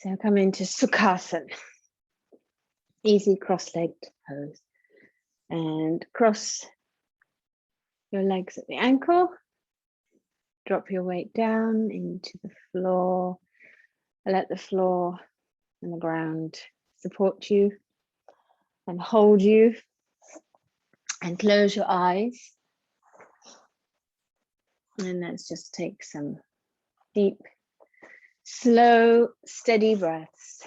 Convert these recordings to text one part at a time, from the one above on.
So come into Sukhasana, easy cross-legged pose, and cross your legs at the ankle. Drop your weight down into the floor. Let the floor and the ground support you and hold you. And close your eyes. And let's just take some deep, slow, steady breaths.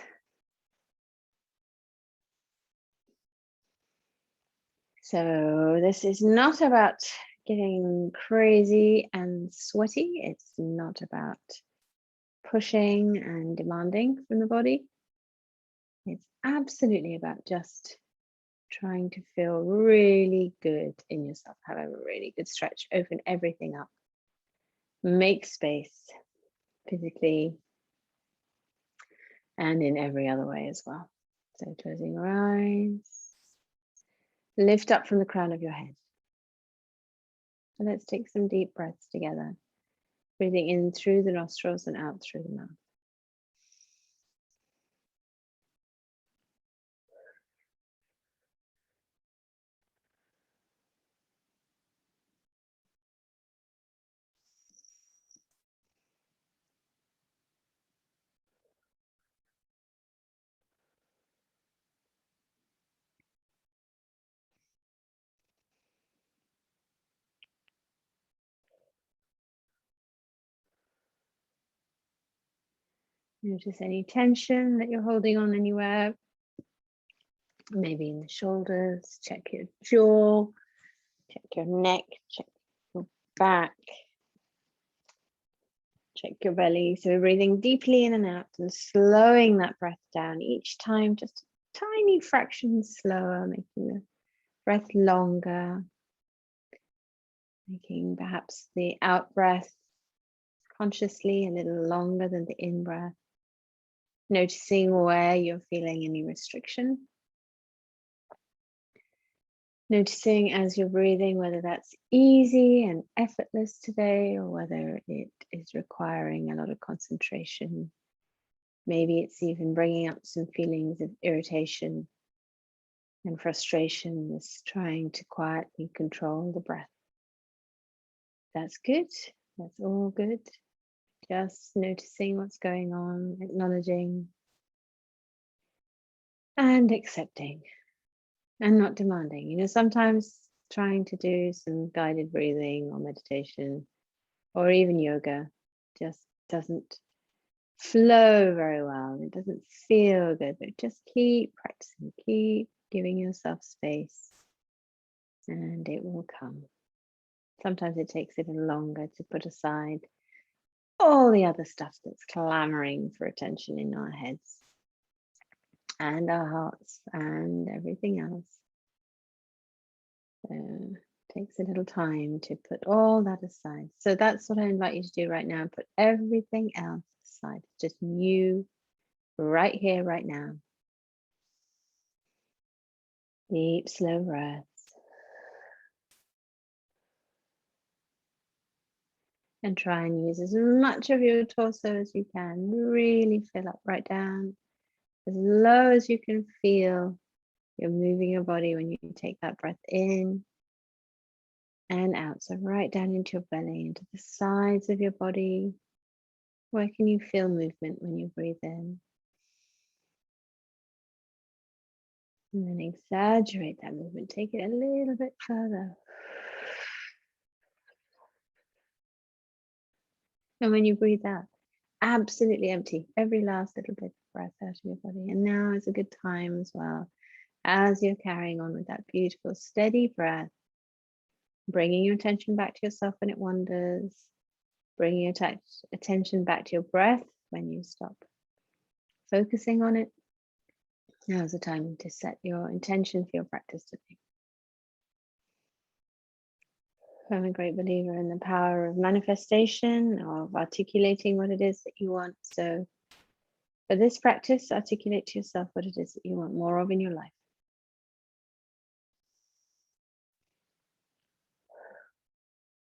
So this is not about getting crazy and sweaty. It's not about pushing and demanding from the body. It's absolutely about just trying to feel really good in yourself. Have a really good stretch. Open everything up. Make space physically and in every other way as well. So closing your eyes. Lift up from the crown of your head. And let's take some deep breaths together. Breathing in through the nostrils and out through the mouth. Notice any tension that you're holding on anywhere. Maybe in the shoulders. Check your jaw. Check your neck. Check your back. Check your belly. So we're breathing deeply in and out and slowing that breath down each time, just a tiny fraction slower, making the breath longer. Making perhaps the out breath consciously a little longer than the in breath. Noticing where you're feeling any restriction. Noticing as you're breathing whether that's easy and effortless today or whether it is requiring a lot of concentration. Maybe it's even bringing up some feelings of irritation and frustration, just trying to quietly control the breath. That's good. That's all good. Just noticing what's going on, acknowledging and accepting. And not demanding. You know, sometimes trying to do some guided breathing or meditation or even yoga just doesn't flow very well. It doesn't feel good, but just keep practicing, keep giving yourself space and it will come. Sometimes it takes a little longer to put aside all the other stuff that's clamoring for attention in our heads and our hearts and everything else. So it takes a little time to put all that aside. So that's what I invite you to do right now. Put everything else aside. Just you right here, right now. Deep, slow breaths. And try and use as much of your torso as you can. Really fill up right down. As low as you can feel. You're moving your body when you take that breath in and out. So right down into your belly, into the sides of your body. Where can you feel movement when you breathe in? And then exaggerate that movement. Take it a little bit further. And when you breathe out, absolutely empty every last little bit of breath out of your body. And now is a good time as well, as you're carrying on with that beautiful steady breath, bringing your attention back to yourself when it wanders, bringing your attention back to your breath when you stop focusing on it. Now's the time to set your intention for your practice today. I'm a great believer in the power of manifestation, of articulating what it is that you want. So for this practice, articulate to yourself what it is that you want more of in your life.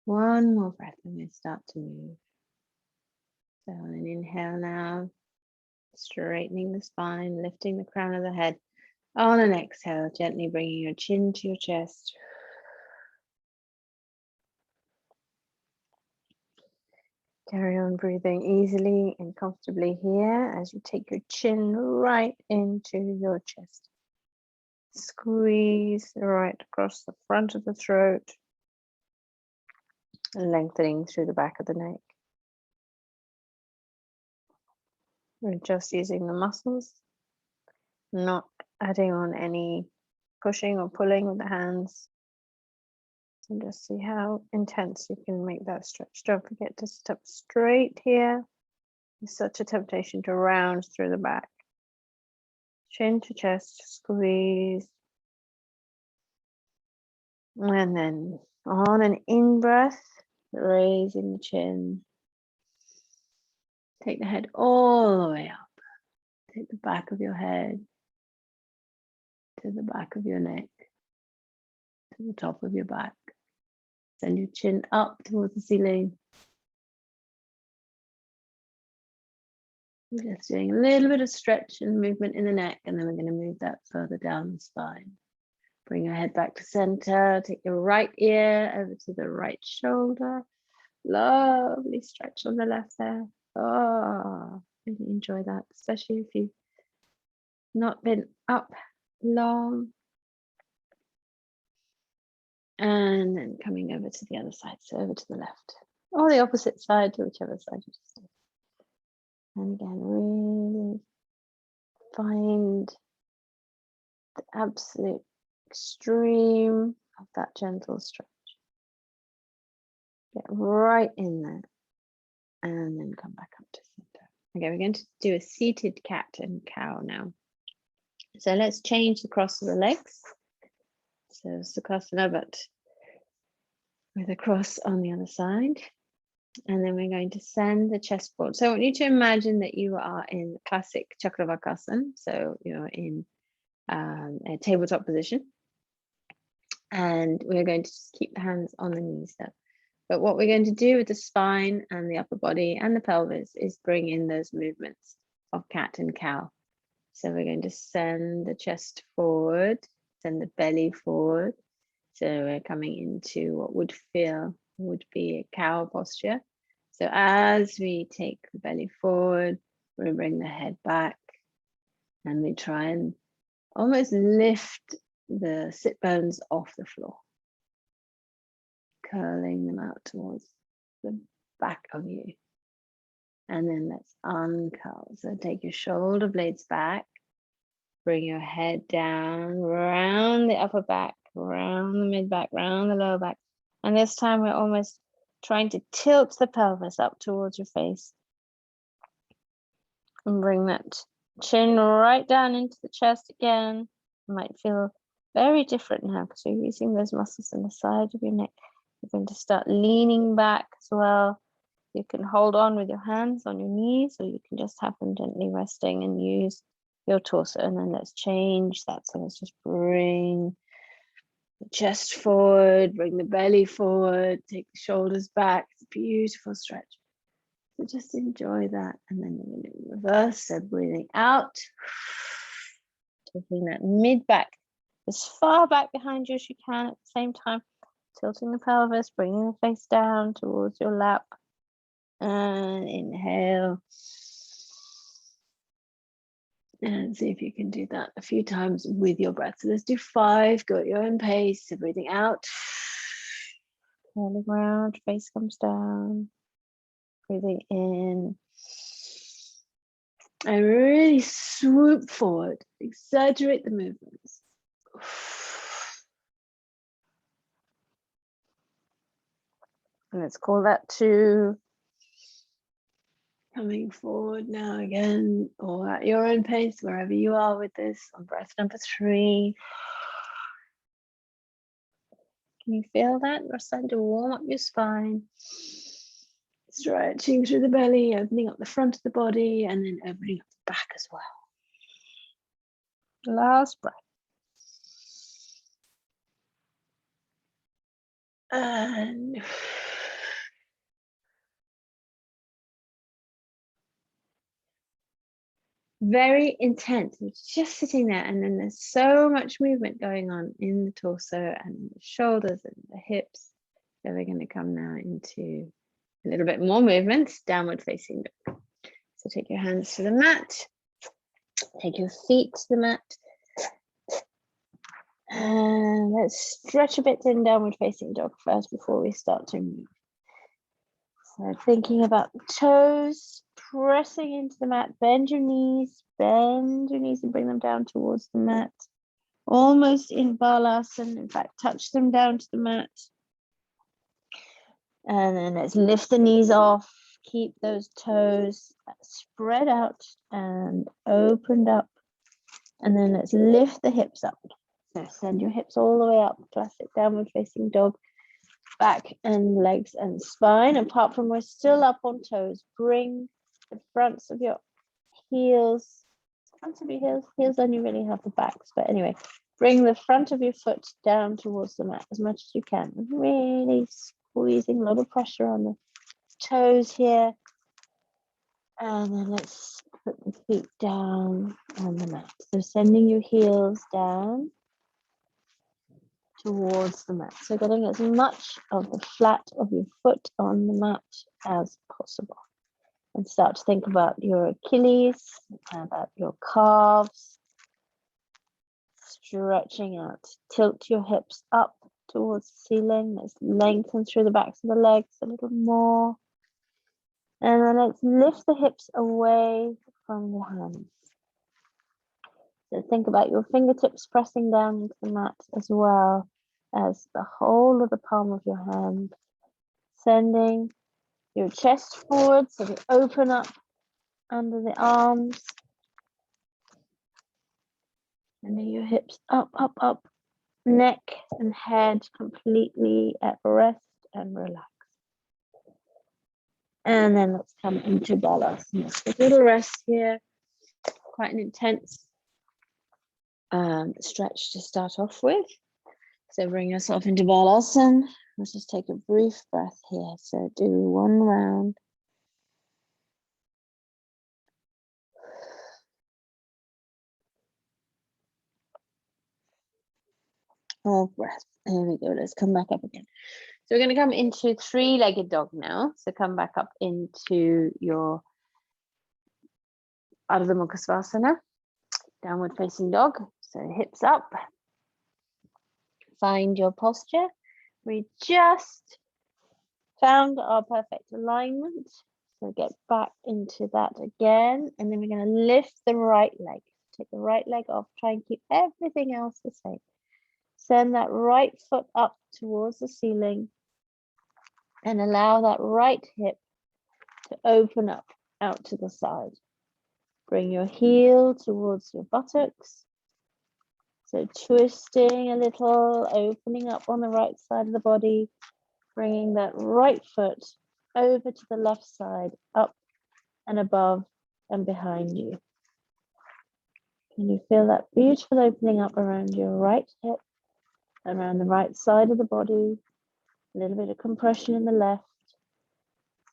One more breath and we start to move. So on an inhale now, Straightening the spine, lifting the crown of the head. On an exhale, gently bringing your chin to your chest. Carry on breathing easily and comfortably here as you take your chin right into your chest. Squeeze right across the front of the throat, lengthening through the back of the neck. We're just using the muscles, not adding on any pushing or pulling with the hands. And just see how intense you can make that stretch. Don't forget to sit up straight here. It's such a temptation to round through the back. Chin to chest, squeeze. And then on an in-breath, raising the chin. Take the head all the way up. Take the back of your head to the back of your neck, to the top of your back. Send your chin up towards the ceiling. We're just doing a little bit of stretch and movement in the neck, and then we're going to move that further down the spine. Bring your head back to center. Take your right ear over to the right shoulder. Lovely stretch on the left there. Oh, really enjoy that, especially if you've not been up long. And then coming over to the other side, so over to the left, or the opposite side, to whichever side you decide. And again, really find the absolute extreme of that gentle stretch. Get right in there, and then come back up to center. Okay, we're going to do a seated cat and cow now. So let's change the cross of the legs. So Sukhasana, but with a cross on the other side. And then we're going to send the chest forward. So I want you to imagine that you are in classic Chakravakasana. So you're in a tabletop position. And we're going to just keep the hands on the knees there. But what we're going to do with the spine and the upper body and the pelvis is bring in those movements of cat and cow. So we're going to send the chest forward, send the belly forward. So we're coming into what would be a cow posture. So as we take the belly forward, we bring the head back, and we try and almost lift the sit bones off the floor, curling them out towards the back of you. And then let's uncurl. So take your shoulder blades back, bring your head down, round the upper back, round the mid back, round the lower back. And this time we're almost trying to tilt the pelvis up towards your face. And bring that chin right down into the chest again. You might feel very different now because you're using those muscles in the side of your neck. You're going to start leaning back as well. You can hold on with your hands on your knees, or you can just have them gently resting and use your torso. And then let's change that. So let's just bring the chest forward, bring the belly forward, take the shoulders back. It's a beautiful stretch. So just enjoy that. And then we're going to reverse. So breathing out, taking that mid back as far back behind you as you can at the same time, tilting the pelvis, bringing the face down towards your lap. And inhale. And see if you can do that a few times with your breath. So let's do 5. Go at your own pace. So breathing out. Curling around, face comes down. Breathing in. And really swoop forward. Exaggerate the movements. And let's call that 2. Coming forward now again, or at your own pace, wherever you are with this, on breath number 3. Can you feel that? We're starting to warm up your spine. Stretching through the belly, opening up the front of the body, and then opening up the back as well. Last breath. And very intense. It's just sitting there, and then there's so much movement going on in the torso and the shoulders and the hips. So we're going to come now into a little bit more movement, downward facing dog. So take your hands to the mat, take your feet to the mat, and let's stretch a bit in downward facing dog first before we start to move. So thinking about the toes, pressing into the mat, bend your knees and bring them down towards the mat. Almost in balasana, in fact, touch them down to the mat. And then let's lift the knees off, keep those toes spread out and opened up. And then let's lift the hips up. So send your hips all the way up, classic downward facing dog. Back and legs and spine, apart from we're still up on toes. Bring the fronts of your heels, heels only really have the backs, but anyway, bring the front of your foot down towards the mat as much as you can. Really squeezing a lot of pressure on the toes here. And then let's put the feet down on the mat. So sending your heels down towards the mat. So getting as much of the flat of your foot on the mat as possible. And start to think about your Achilles, about your calves. Stretching out. Tilt your hips up towards the ceiling. Let's lengthen through the backs of the legs a little more. And then let's lift the hips away from your hands. So think about your fingertips pressing down into the mat as well as the whole of the palm of your hand. Sending your chest forward so you open up under the arms. Sending your hips up, up, up. Neck and head completely at rest and relax. And then let's come into balasana. So a little rest here. Quite an intense stretch to start off with. So bring yourself into balasana. Let's just take a brief breath here. So do one round. Of breath. There we go. Let's come back up again. So we're going to come into three-legged dog now. So come back up into your Ardha Mukha Svanasana, downward facing dog. So hips up. Find your posture. We just found our perfect alignment. So get back into that again. And then we're going to lift the right leg. Take the right leg off. Try and keep everything else the same. Send that right foot up towards the ceiling and allow that right hip to open up out to the side. Bring your heel towards your buttocks. So twisting a little, opening up on the right side of the body, bringing that right foot over to the left side, up and above and behind you. Can you feel that beautiful opening up around your right hip, around the right side of the body? A little bit of compression in the left.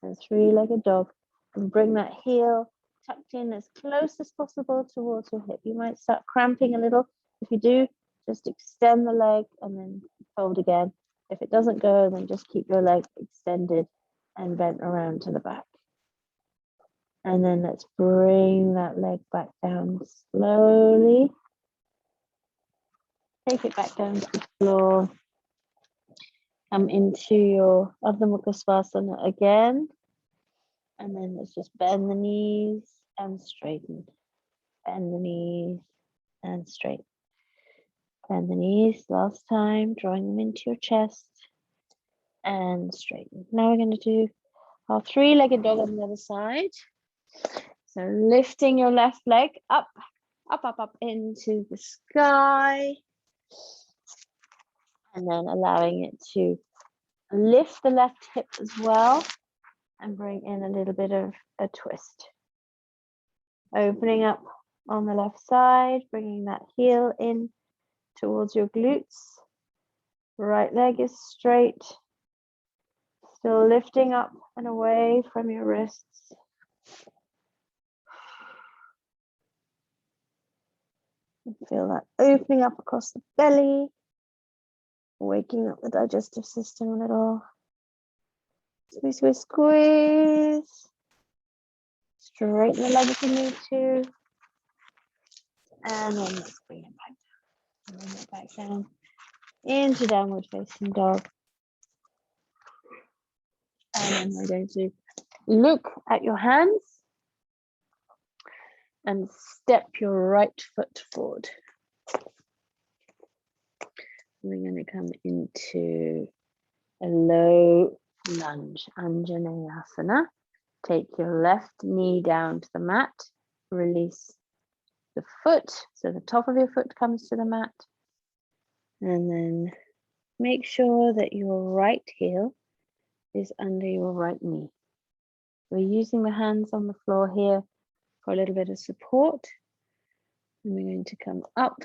And three-legged dog. And bring that heel tucked in as close as possible towards your hip. You might start cramping a little. If you do, just extend the leg and then fold again. If it doesn't go, then just keep your leg extended and bent around to the back. And then let's bring that leg back down slowly. Take it back down to the floor. Come into your Ardha Mukha Svanasana again. And then let's just bend the knees and straighten. Bend the knees and straighten. Bend the knees last time, drawing them into your chest and straighten. Now we're going to do our three-legged dog on the other side. So lifting your left leg up, up, up, up into the sky. And then allowing it to lift the left hip as well and bring in a little bit of a twist. Opening up on the left side, bringing that heel in towards your glutes. Right leg is straight. Still lifting up and away from your wrists. And feel that opening up across the belly, waking up the digestive system a little. Squeeze, squeeze, squeeze. Straighten the leg if you need to. And then let's bring it back down. Bring it back down into downward facing dog. And then we're going to look at your hands and step your right foot forward. We're going to come into a low lunge, Anjaneyasana. Take your left knee down to the mat. Release the foot, so the top of your foot comes to the mat. And then make sure that your right heel is under your right knee. We're using the hands on the floor here for a little bit of support. And we're going to come up.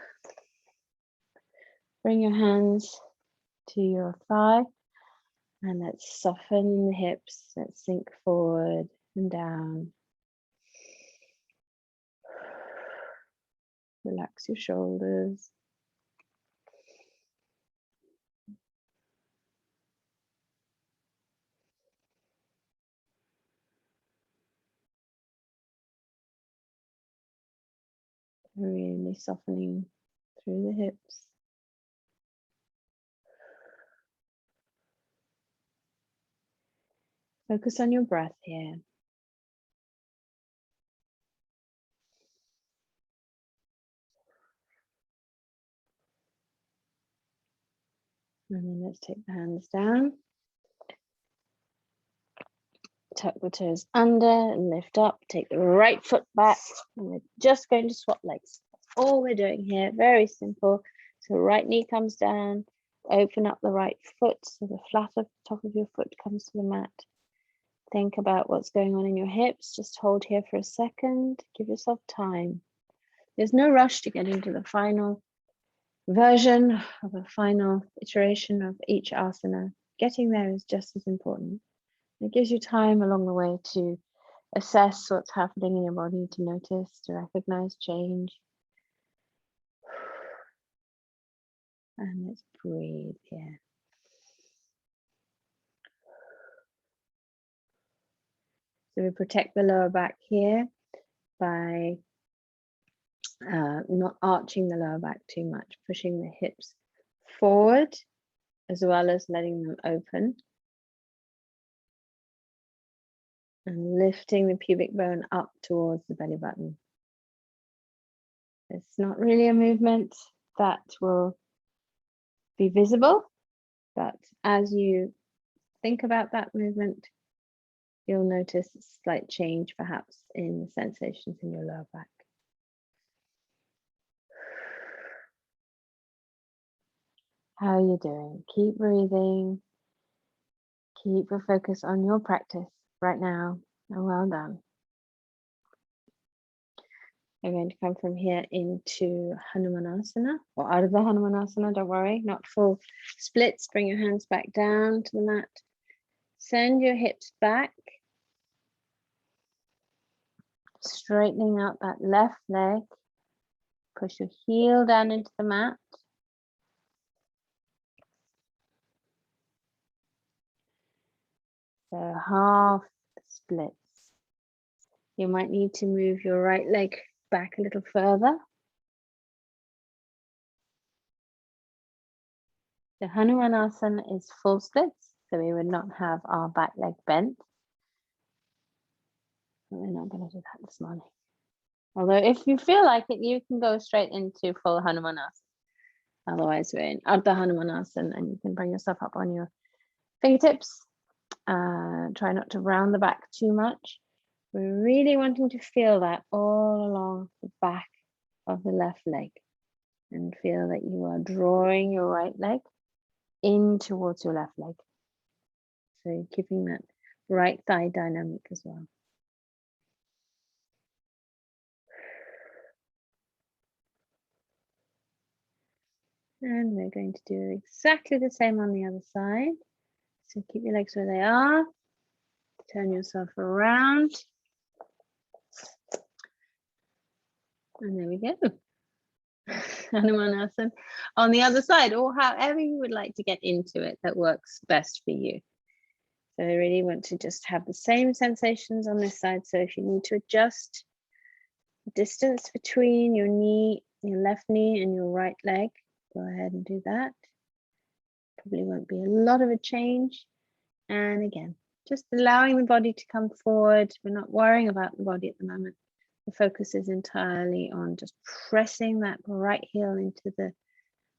Bring your hands to your thigh. And let's soften the hips. Let's sink forward and down. Relax your shoulders. Really softening through the hips. Focus on your breath here. And then let's take the hands down. Tuck the toes under and lift up. Take the right foot back. And we're just going to swap legs. That's all we're doing here. Very simple. So right knee comes down. Open up the right foot so the flat of the top of your foot comes to the mat. Think about what's going on in your hips. Just hold here for a second. Give yourself time. There's no rush to get into the final version of a final iteration of each asana. Getting there is just as important. It gives you time along the way to assess what's happening in your body, to notice, to recognize change. And let's breathe here. So we protect the lower back here by not arching the lower back too much, pushing the hips forward as well as letting them open. And lifting the pubic bone up towards the belly button. It's not really a movement that will be visible, but as you think about that movement, you'll notice a slight change perhaps in the sensations in your lower back. How are you doing? Keep breathing. Keep your focus on your practice right now, and well done. We're going to come from here into Hanumanasana, or out of the Hanumanasana, don't worry, not full splits. Bring your hands back down to the mat. Send your hips back. Straightening out that left leg. Push your heel down into the mat. So half splits. You might need to move your right leg back a little further. The Hanumanasana is full splits, so we would not have our back leg bent. But we're not going to do that this morning. Although if you feel like it, you can go straight into full Hanumanasana. Otherwise, we're in Ardha Hanumanasana, and you can bring yourself up on your fingertips. Try not to round the back too much. We're really wanting to feel that all along the back of the left leg, and feel that you are drawing your right leg in towards your left leg. So you're keeping that right thigh dynamic as well. And we're going to do exactly the same on the other side. So keep your legs where they are. Turn yourself around. And there we go. Hanumanasana on the other side, or however you would like to get into it that works best for you. So I really want to just have the same sensations on this side. So if you need to adjust the distance between your knee, your left knee and your right leg, go ahead and do that. Probably won't be a lot of a change. And again, just allowing the body to come forward. We're not worrying about the body at the moment. The focus is entirely on just pressing that right heel into the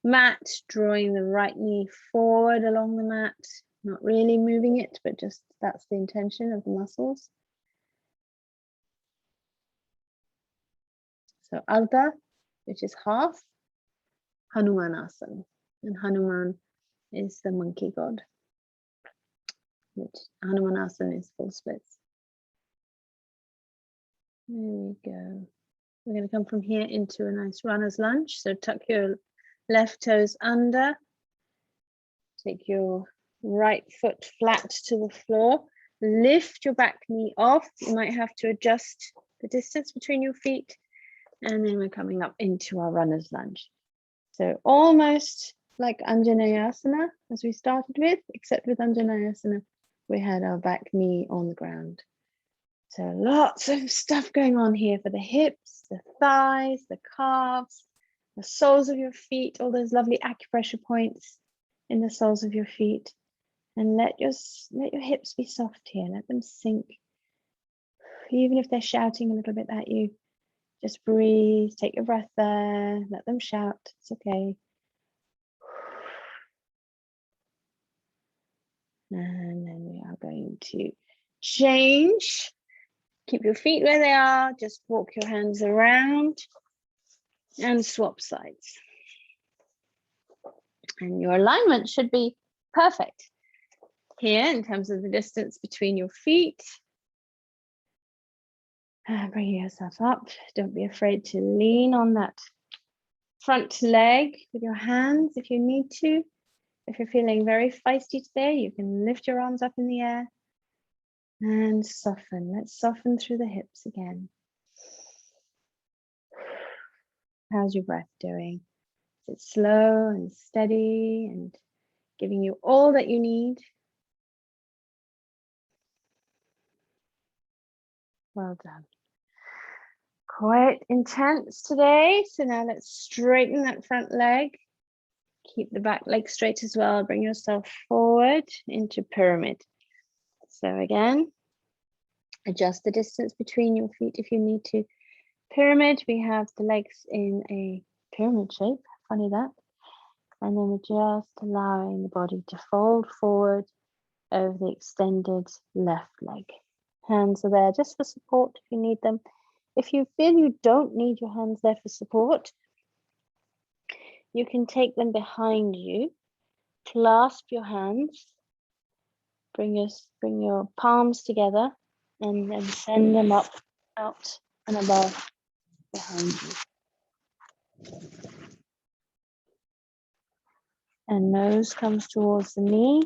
mat, drawing the right knee forward along the mat, not really moving it, but just that's the intention of the muscles. So Ardha, which is half, Hanumanasana. And Hanuman is the monkey god, which Hanumanasana is full splits. There we go. We're going to come from here into a nice runner's lunge. So tuck your left toes under. Take your right foot flat to the floor. Lift your back knee off. You might have to adjust the distance between your feet. And then we're coming up into our runner's lunge. So almost like Anjaneyasana as we started with, except with Anjaneyasana, we had our back knee on the ground. So lots of stuff going on here for the hips, the thighs, the calves, the soles of your feet, all those lovely acupressure points in the soles of your feet. And let your hips be soft here, let them sink. Even if they're shouting a little bit at you, just breathe, take your breath there, let them shout, it's okay. And then we are going to change. Keep your feet where they are, just walk your hands around and swap sides. And your alignment should be perfect here in terms of the distance between your feet. Bring yourself up. Don't be afraid to lean on that front leg with your hands if you need to. If you're feeling very feisty today, you can lift your arms up in the air and soften. Let's soften through the hips again. How's your breath doing? Is it slow and steady and giving you all that you need? Well done. Quite intense today. So now let's straighten that front leg. Keep the back leg straight as well. Bring yourself forward into pyramid. So again, adjust the distance between your feet if you need to. Pyramid, we have the legs in a pyramid shape. Funny that. And then we're just allowing the body to fold forward over the extended left leg. Hands are there just for support if you need them. If you feel you don't need your hands there for support, you can take them behind you, clasp your hands, bring your palms together, and then send them up, out and above behind you. And nose comes towards the knee.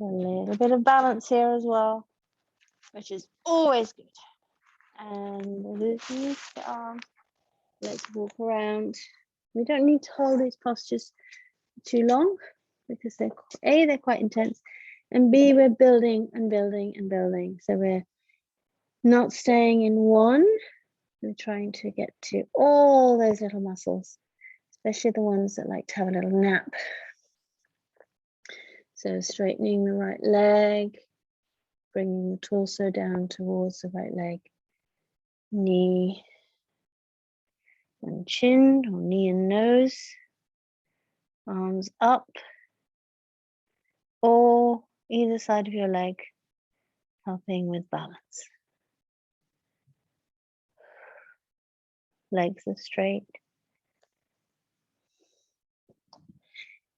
A little bit of balance here as well, which is always good. And release the arms. Let's walk around. We don't need to hold these postures too long because they're quite intense, and B, we're building and building and building. So we're not staying in one. We're trying to get to all those little muscles, especially the ones that like to have a little nap. So straightening the right leg, bringing the torso down towards the right leg, knee and chin, or knee and nose, arms up, or either side of your leg, helping with balance. Legs are straight.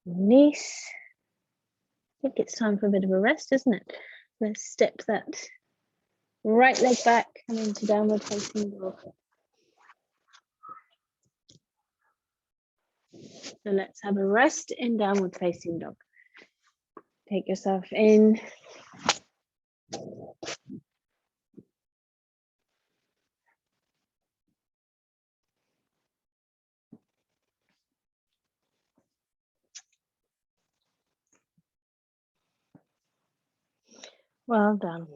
Release. I think it's time for a bit of a rest, isn't it? Let's step that right leg back and into downward facing dog. So let's have a rest in downward facing dog. Take yourself in. Well done.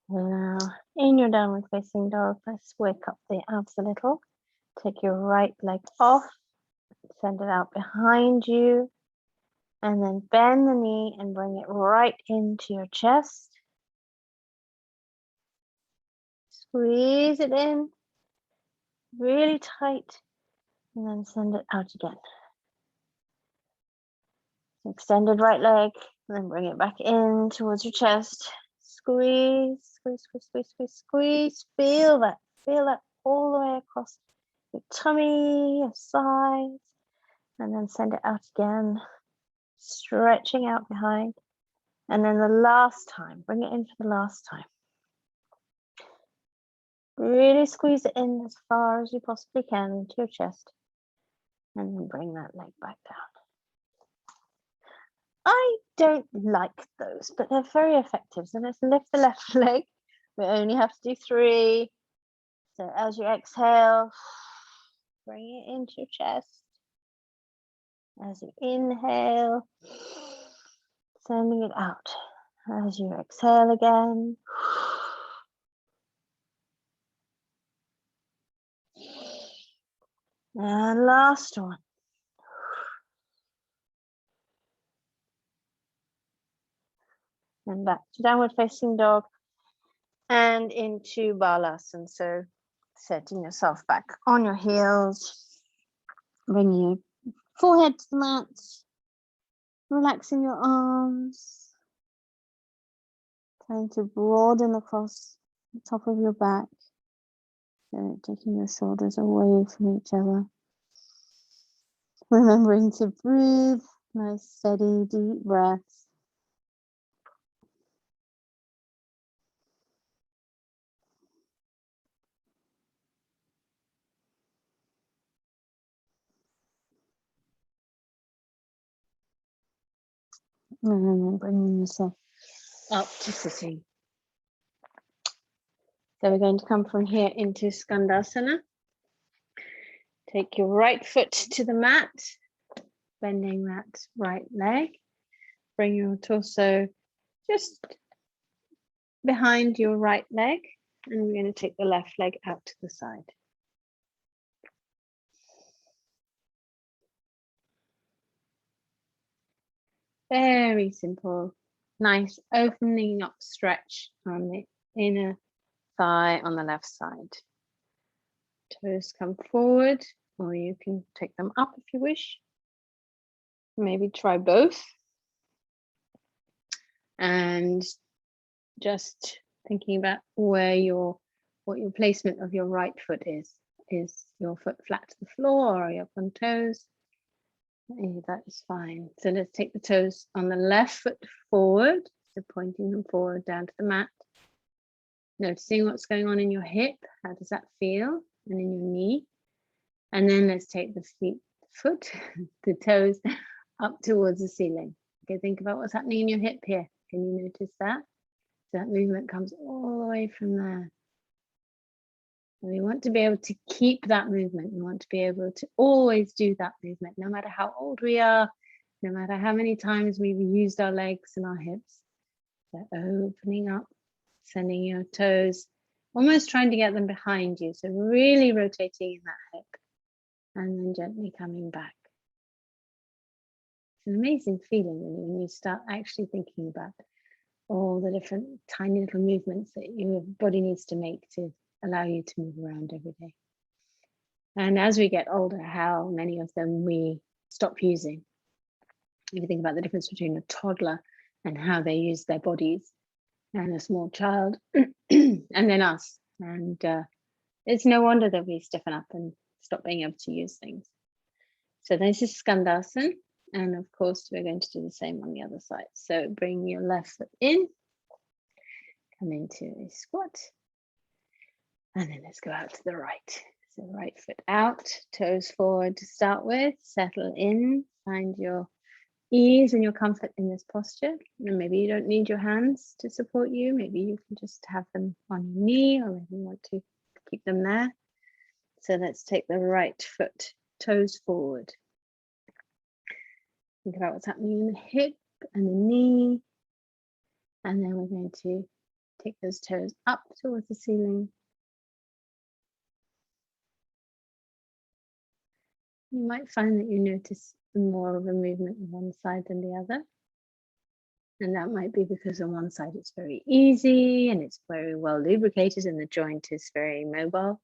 Now, in your downward facing dog, let's wake up the abs a little. Take your right leg off, send it out behind you, and then bend the knee and bring it right into your chest. Squeeze it in, really tight, and then send it out again. Extended right leg, and then bring it back in towards your chest. Squeeze, squeeze, squeeze, squeeze, squeeze, squeeze. Feel that all the way across your tummy, your sides, and then send it out again, stretching out behind. And then the last time, bring it in for the last time. Really squeeze it in as far as you possibly can into your chest, and then bring that leg back down. I don't like those, but they're very effective. So let's lift the left leg. We only have to do 3. So as you exhale, bring it into your chest. As you inhale, sending it out. As you exhale again. And last one. And back to downward facing dog and into balasana. So setting yourself back on your heels, bringing your forehead to the mat, relaxing your arms, trying to broaden across the top of your back, so taking your shoulders away from each other. Remembering to breathe, nice steady deep breaths. And then bringing yourself up to sitting. So we're going to come from here into Skandasana. Take your right foot to the mat, bending that right leg. Bring your torso just behind your right leg, and we're going to take the left leg out to the side. Very simple, nice opening up stretch on the inner thigh on the left side. Toes come forward, or you can take them up if you wish. Maybe try both. And just thinking about what your placement of your right foot is. Is your foot flat to the floor, or are you up on toes? That is fine. So let's take the toes on the left foot forward, so pointing them forward down to the mat. Noticing what's going on in your hip. How does that feel? And in your knee. And then let's take the the toes up towards the ceiling. Okay, think about what's happening in your hip here. Can you notice that? So that movement comes all the way from there. And we want to be able to keep that movement. We want to be able to always do that movement, no matter how old we are, no matter how many times we've used our legs and our hips. So opening up, sending your toes, almost trying to get them behind you. So really rotating in that hip and then gently coming back. It's an amazing feeling when you start actually thinking about all the different tiny little movements that your body needs to make to allow you to move around every day. And as we get older, how many of them we stop using. If you think about the difference between a toddler and how they use their bodies, and a small child, and then us. And it's no wonder that we stiffen up and stop being able to use things. So this is Skandasana. And of course, we're going to do the same on the other side. So bring your left foot in, come into a squat. And then let's go out to the right. So right foot out, toes forward to start with, settle in, find your ease and your comfort in this posture. And maybe you don't need your hands to support you. Maybe you can just have them on your knee, or maybe you want to keep them there. So let's take the right foot, toes forward. Think about what's happening in the hip and the knee. And then we're going to take those toes up towards the ceiling. You might find that you notice more of a movement on one side than the other. And that might be because on one side it's very easy and it's very well lubricated and the joint is very mobile.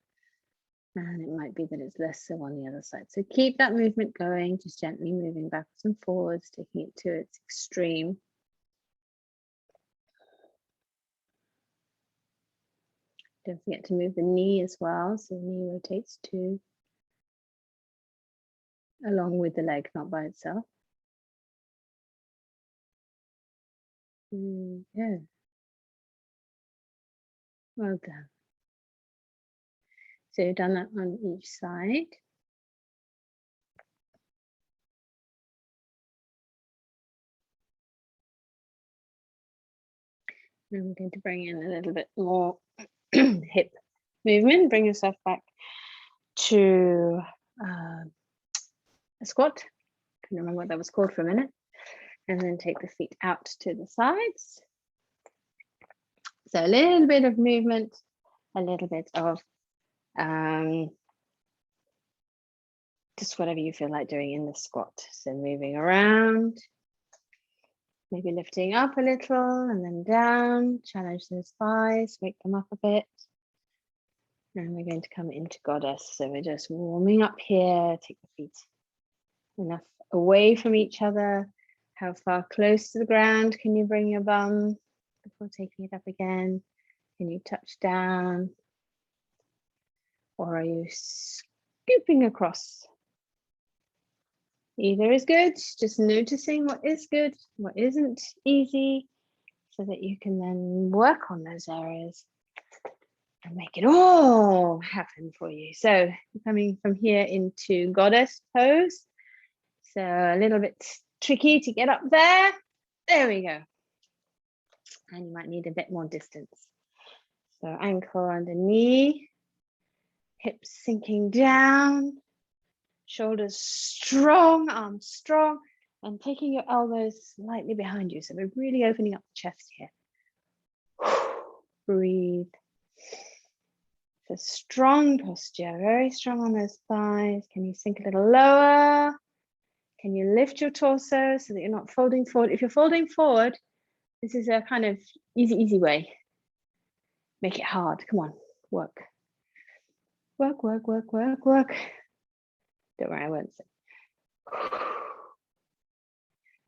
And it might be that it's less so on the other side. So keep that movement going, just gently moving backwards and forwards, taking it to its extreme. Don't forget to move the knee as well. So the knee rotates too, along with the leg, not by itself. Yeah. Well done. So you've done that on each side. And I'm going to bring in a little bit more hip movement. Bring yourself back to a squat. Couldn't remember what that was called for a minute. And then take the feet out to the sides. So a little bit of movement, a little bit of just whatever you feel like doing in the squat. So moving around, maybe lifting up a little and then down, challenge those thighs, wake them up a bit. And we're going to come into goddess. So we're just warming up here, take the feet enough away from each other. How far close to the ground can you bring your bum before taking it up again? Can you touch down? Or are you scooping across? Either is good, just noticing what is good, what isn't easy, so that you can then work on those areas and make it all happen for you. So coming from here into goddess pose. So a little bit tricky to get up there. There we go. And you might need a bit more distance. So ankle under knee, hips sinking down, shoulders strong, arms strong, and taking your elbows slightly behind you. So we're really opening up the chest here. Breathe. So strong posture, very strong on those thighs. Can you sink a little lower? Can you lift your torso so that you're not folding forward? If you're folding forward, this is a kind of easy way. Make it hard. Come on, work. Work, work, work, work, work. Don't worry, I won't say.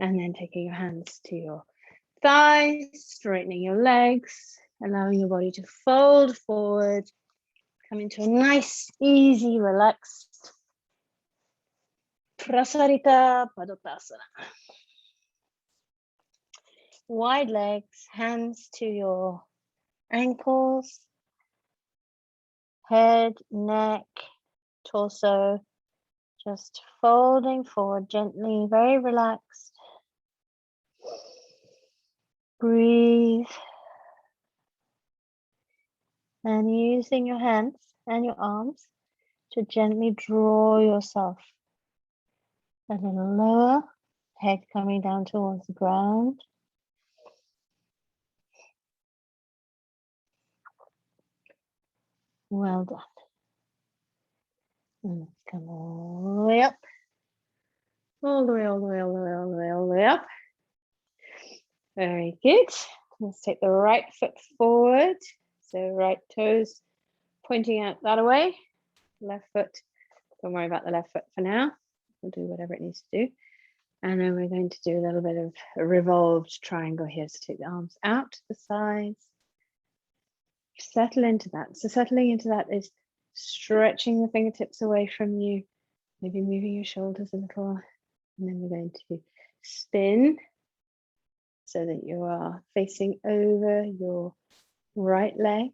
And then taking your hands to your thighs, straightening your legs, allowing your body to fold forward. Come into a nice, easy, relaxed Prasarita Padottasana. Wide legs, hands to your ankles, head, neck, torso, just folding forward gently, very relaxed. Breathe. And using your hands and your arms to gently draw yourself a little lower, head coming down towards the ground. Well done. And let's come all the way up. All the way, all the way, all the way, all the way, all the way up. Very good. Let's take the right foot forward. So right toes pointing out that way. Left foot, don't worry about the left foot for now. We'll do whatever it needs to do. And then we're going to do a little bit of a revolved triangle here. So take the arms out to the sides. Settle into that. So settling into that is stretching the fingertips away from you, maybe moving your shoulders a little. And then we're going to spin so that you are facing over your right leg.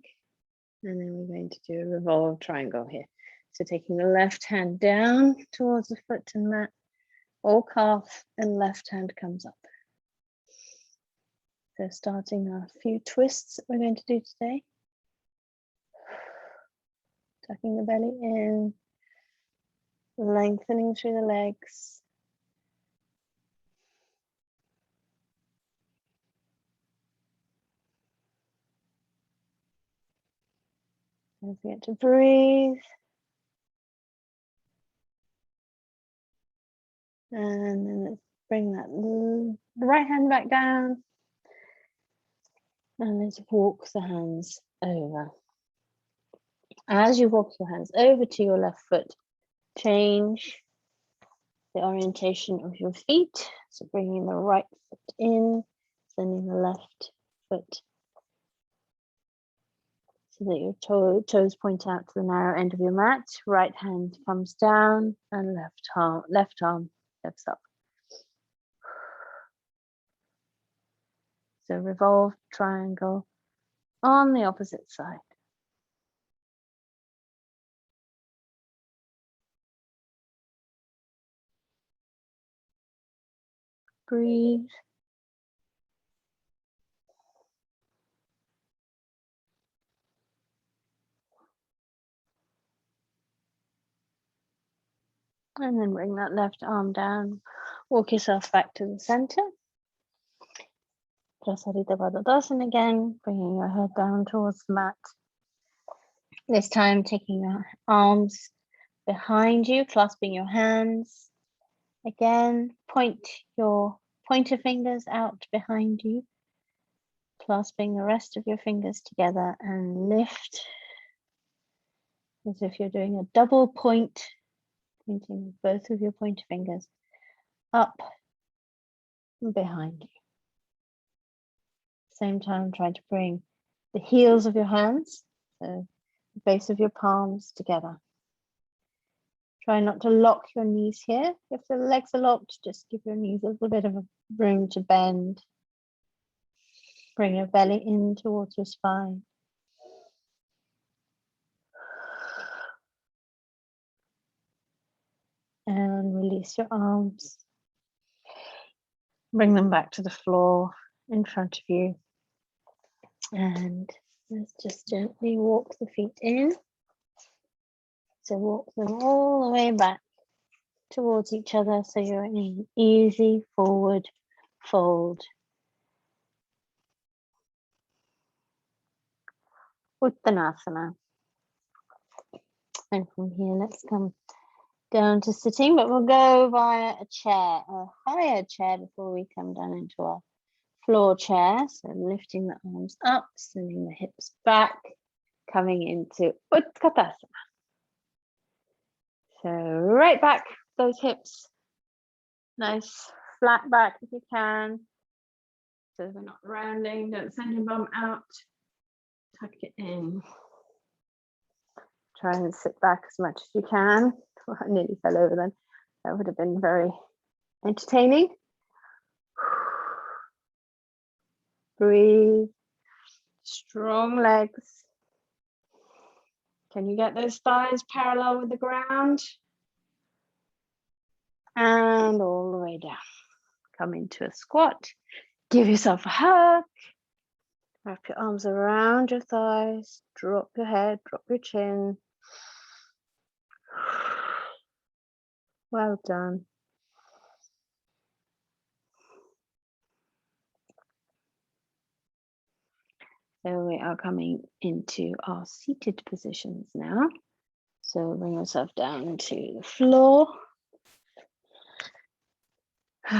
And then we're going to do a revolved triangle here. So taking the left hand down towards the foot and mat, or calf, and left hand comes up. So starting our few twists that we're going to do today. Tucking the belly in, lengthening through the legs, Don't forget to breathe. And then let's bring that right hand back down. And let's walk the hands over. As you walk your hands over to your left foot, change the orientation of your feet. So bringing the right foot in, sending the left foot so that your toes point out to the narrow end of your mat. Right hand comes down and left arm lifts up. So revolve triangle on the opposite side. Breathe. And then bring that left arm down. Walk yourself back to the center. Prasarita Padadasana again, bringing your head down towards the mat. This time taking your arms behind you, clasping your hands. Again, point your pointer fingers out behind you, clasping the rest of your fingers together and lift as if you're doing a double point, pointing both of your pointer fingers up and behind you. Same time, try to bring the heels of your hands, so the base of your palms together. Try not to lock your knees here. If the legs are locked, just give your knees a little bit of room to bend. Bring your belly in towards your spine. And release your arms. Bring them back to the floor in front of you. And let's just gently walk the feet in. So walk them all the way back towards each other so you're in an easy forward fold. Uttanasana. And from here, let's come down to sitting, but we'll go via a chair, a higher chair before we come down into our floor chair. So lifting the arms up, sending the hips back, coming into Utkatasana. So right back, those hips, nice flat back if you can. So they're not rounding, don't send your bum out, tuck it in. Try and sit back as much as you can. Oh, I nearly fell over then. That would have been very entertaining. Breathe. Strong legs. Can you get those thighs parallel with the ground? And all the way down. Come into a squat. Give yourself a hug. Wrap your arms around your thighs. Drop your head, drop your chin. Well done. So we are coming into our seated positions now. So bring yourself down to the floor. So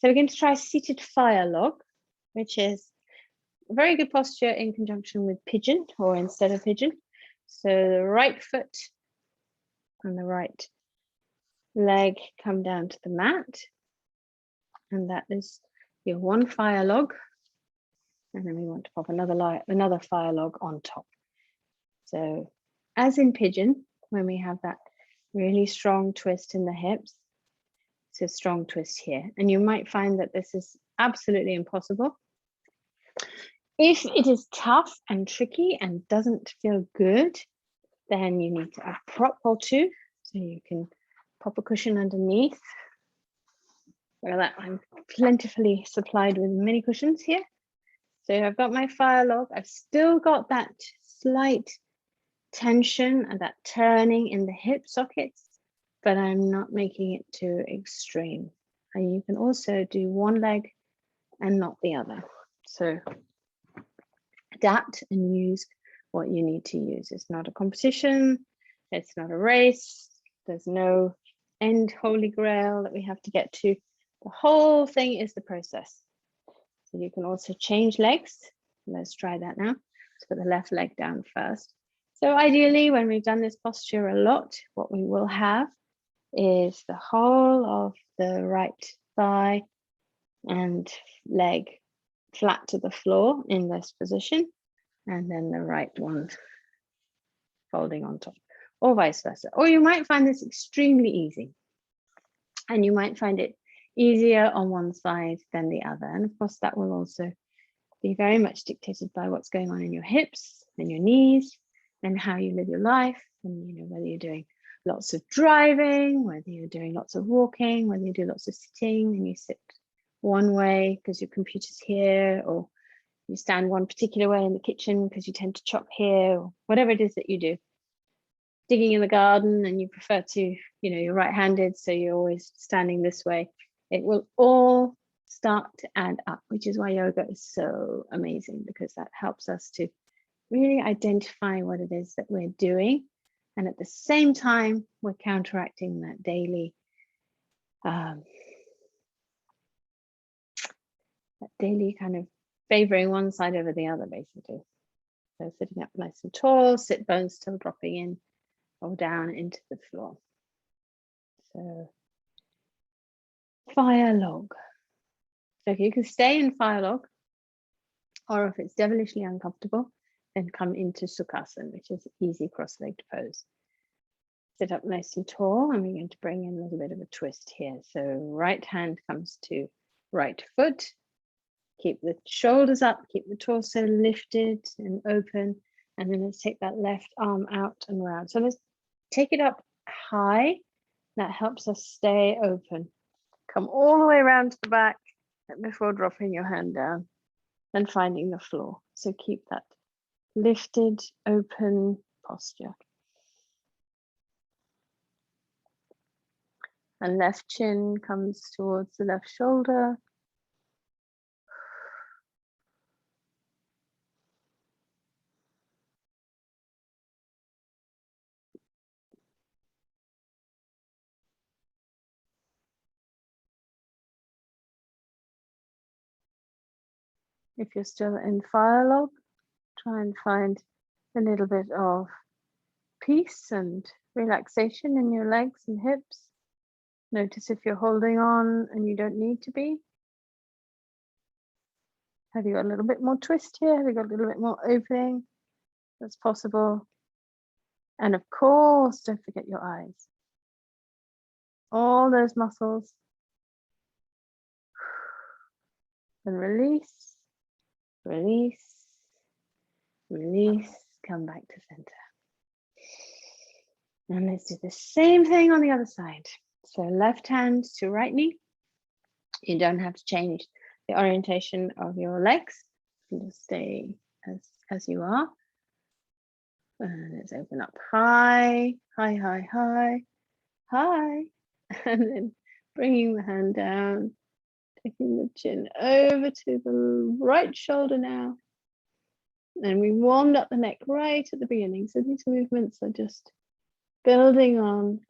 we're going to try seated fire log, which is a very good posture in conjunction with pigeon or instead of pigeon. So the right foot and the right leg come down to the mat. And that is your one fire log. And then we want to pop another fire log on top. So as in pigeon, when we have that really strong twist in the hips, it's a strong twist here. And you might find that this is absolutely impossible. If it is tough and tricky and doesn't feel good, then you need a prop or two. So you can pop a cushion underneath. Look at that, I'm plentifully supplied with mini cushions here. So I've got my fire log. I've still got that slight tension and that turning in the hip sockets, but I'm not making it too extreme. And you can also do one leg and not the other. So adapt and use what you need to use. It's not a competition. It's not a race. There's no end holy grail that we have to get to. The whole thing is the process. So you can also change legs. Let's try that now. Let's put the left leg down first. So ideally, when we've done this posture a lot, what we will have is the whole of the right thigh and leg flat to the floor in this position, and then the right one folding on top, or vice versa. Or you might find this extremely easy, and you might find it easier on one side than the other. And of course, that will also be very much dictated by what's going on in your hips and your knees and how you live your life, and whether you're doing lots of driving, whether you're doing lots of walking, whether you do lots of sitting and you sit one way because your computer's here, or you stand one particular way in the kitchen because you tend to chop here, or whatever it is that you do. Digging in the garden and you prefer to, you're right-handed, so you're always standing this way. It will all start to add up, which is why yoga is so amazing, because that helps us to really identify what it is that we're doing. And at the same time, we're counteracting that daily kind of favoring one side over the other, basically. So sitting up nice and tall, sit bones still dropping in or down into the floor. So fire log. So if you can stay in fire log, or if it's devilishly uncomfortable, then come into Sukhasana, which is easy cross-legged pose. Sit up nice and tall, and we're going to bring in a little bit of a twist here. So right hand comes to right foot. Keep the shoulders up, keep the torso lifted and open. And then let's take that left arm out and round. So let's take it up high. That helps us stay open. Come all the way around to the back before dropping your hand down and finding the floor. So keep that lifted, open posture. And left chin comes towards the left shoulder. If you're still in fire log, try and find a little bit of peace and relaxation in your legs and hips. Notice if you're holding on and you don't need to be. Have you got a little bit more twist here? Have you got a little bit more opening? That's possible. And of course, don't forget your eyes. All those muscles. And release, release, release, come back to center. And let's do the same thing on the other side. So left hand to right knee. You don't have to change the orientation of your legs. You can just stay as you are. And let's open up high, high, high, high, high. And then bringing the hand down, taking the chin over to the right shoulder now. And we warmed up the neck right at the beginning. So these movements are just building on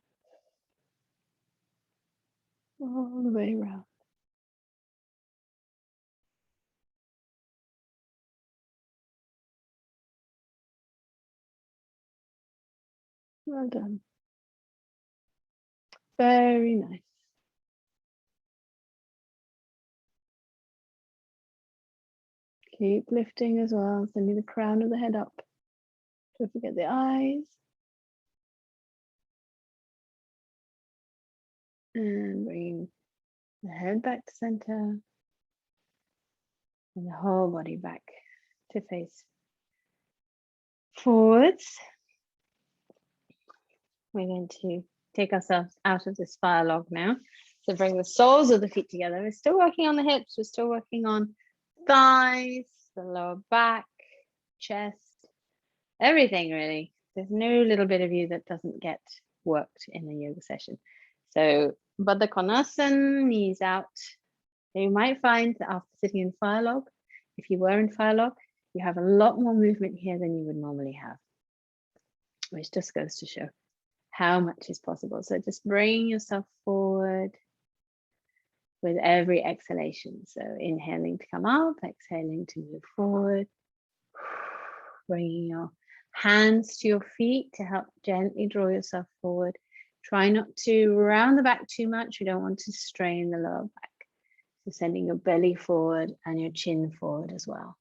all the way around. Well done. Very nice. Keep lifting as well, sending the crown of the head up. Don't forget the eyes. And bring the head back to center. And the whole body back to face forwards. We're going to take ourselves out of this fire log now. So bring the soles of the feet together. We're still working on the hips. We're still working on thighs, the lower back, chest, everything really. There's no little bit of you that doesn't get worked in a yoga session. So Baddha Konasana, knees out. You might find that after sitting in fire log, if you were in fire log, You have a lot more movement here than you would normally have, which just goes to show how much is possible. So just bring yourself forward with every exhalation. So inhaling to come up, exhaling to move forward. Bringing your hands to your feet to help gently draw yourself forward. Try not to round the back too much. We don't want to strain the lower back. So sending your belly forward and your chin forward as well.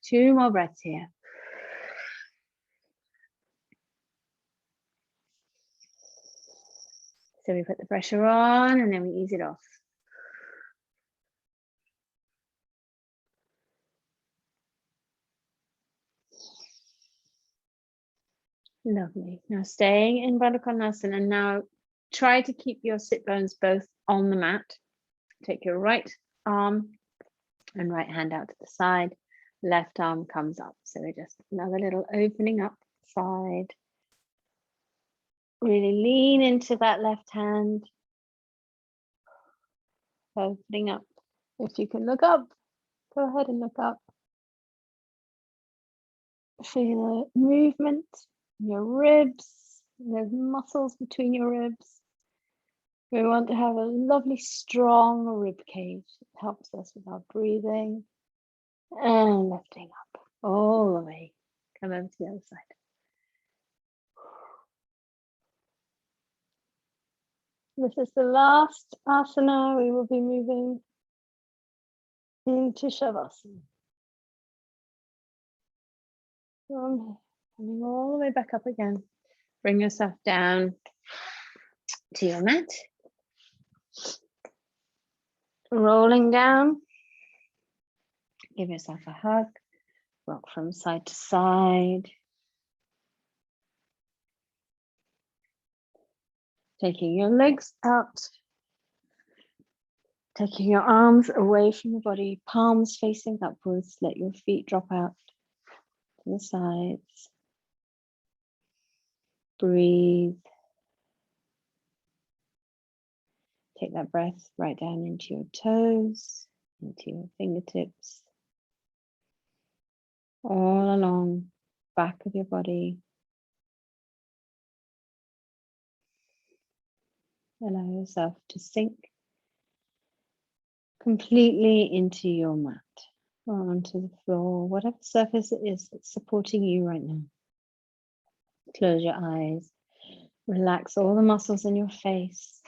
2 more breaths here. So we put the pressure on and then we ease it off. Lovely. Now staying in Baddha Konasana, and now try to keep your sit bones both on the mat. Take your right arm and right hand out to the side. Left arm comes up. So we're just another little opening up side. Really lean into that left hand. Opening up. If you can look up, go ahead and look up. Feel the movement in your ribs, those muscles between your ribs. We want to have a lovely strong rib cage. It helps us with our breathing. And lifting up all the way. Come over to the other side. This is the last asana. We will be moving into Shavasana. From coming all the way back up again. Bring yourself down to your mat. Rolling down. Give yourself a hug. Rock from side to side. Taking your legs out. Taking your arms away from your body. Palms facing upwards. Let your feet drop out to the sides. Breathe. Take that breath right down into your toes, into your fingertips, all along the back of your body. Allow yourself to sink completely into your mat or onto the floor, whatever surface it is that's supporting you right now. Close your eyes. Relax all the muscles in your face.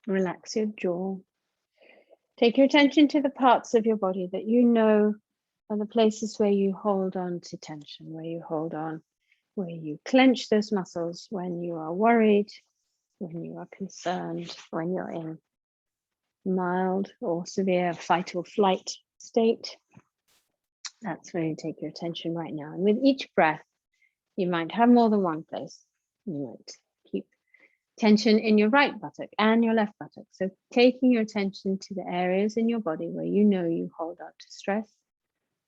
Relax your jaw. Take your attention to the parts of your body that you know are the places where you hold on to tension, where you hold on, where you clench those muscles when you are worried, when you are concerned, when you're in mild or severe fight or flight state. That's where you take your attention right now. And with each breath, you might have more than one place. You might keep tension in your right buttock and your left buttock. So taking your attention to the areas in your body where you know you hold on to stress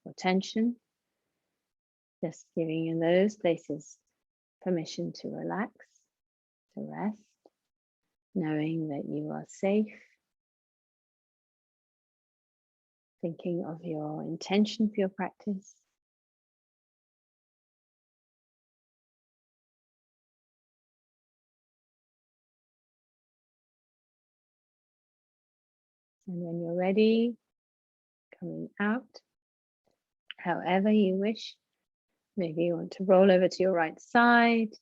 or tension. Just giving in those places permission to relax, to rest, knowing that you are safe. Thinking of your intention for your practice. And when you're ready, coming out, however you wish. Maybe you want to roll over to your right side.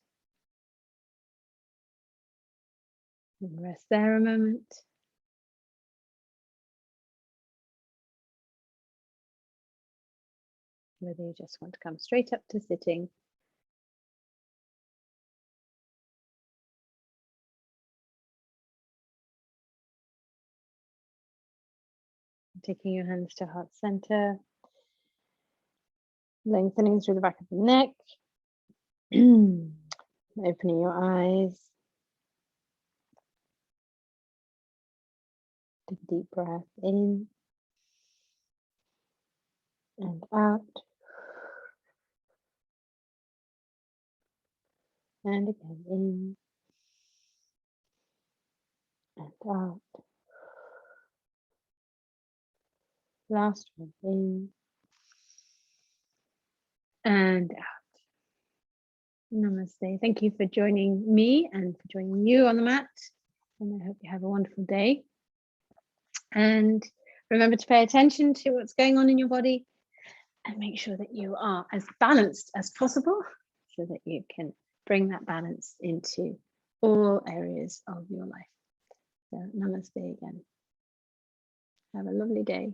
And rest there a moment. Whether you just want to come straight up to sitting. Taking your hands to heart center. Lengthening through the back of the neck. Opening your eyes. Take a deep breath in and out. And again in out. Last one, in and out. Namaste. Thank you for joining me and for joining you on the mat. And I hope you have a wonderful day. And remember to pay attention to what's going on in your body and make sure that you are as balanced as possible so that you can bring that balance into all areas of your life. So namaste again. Have a lovely day.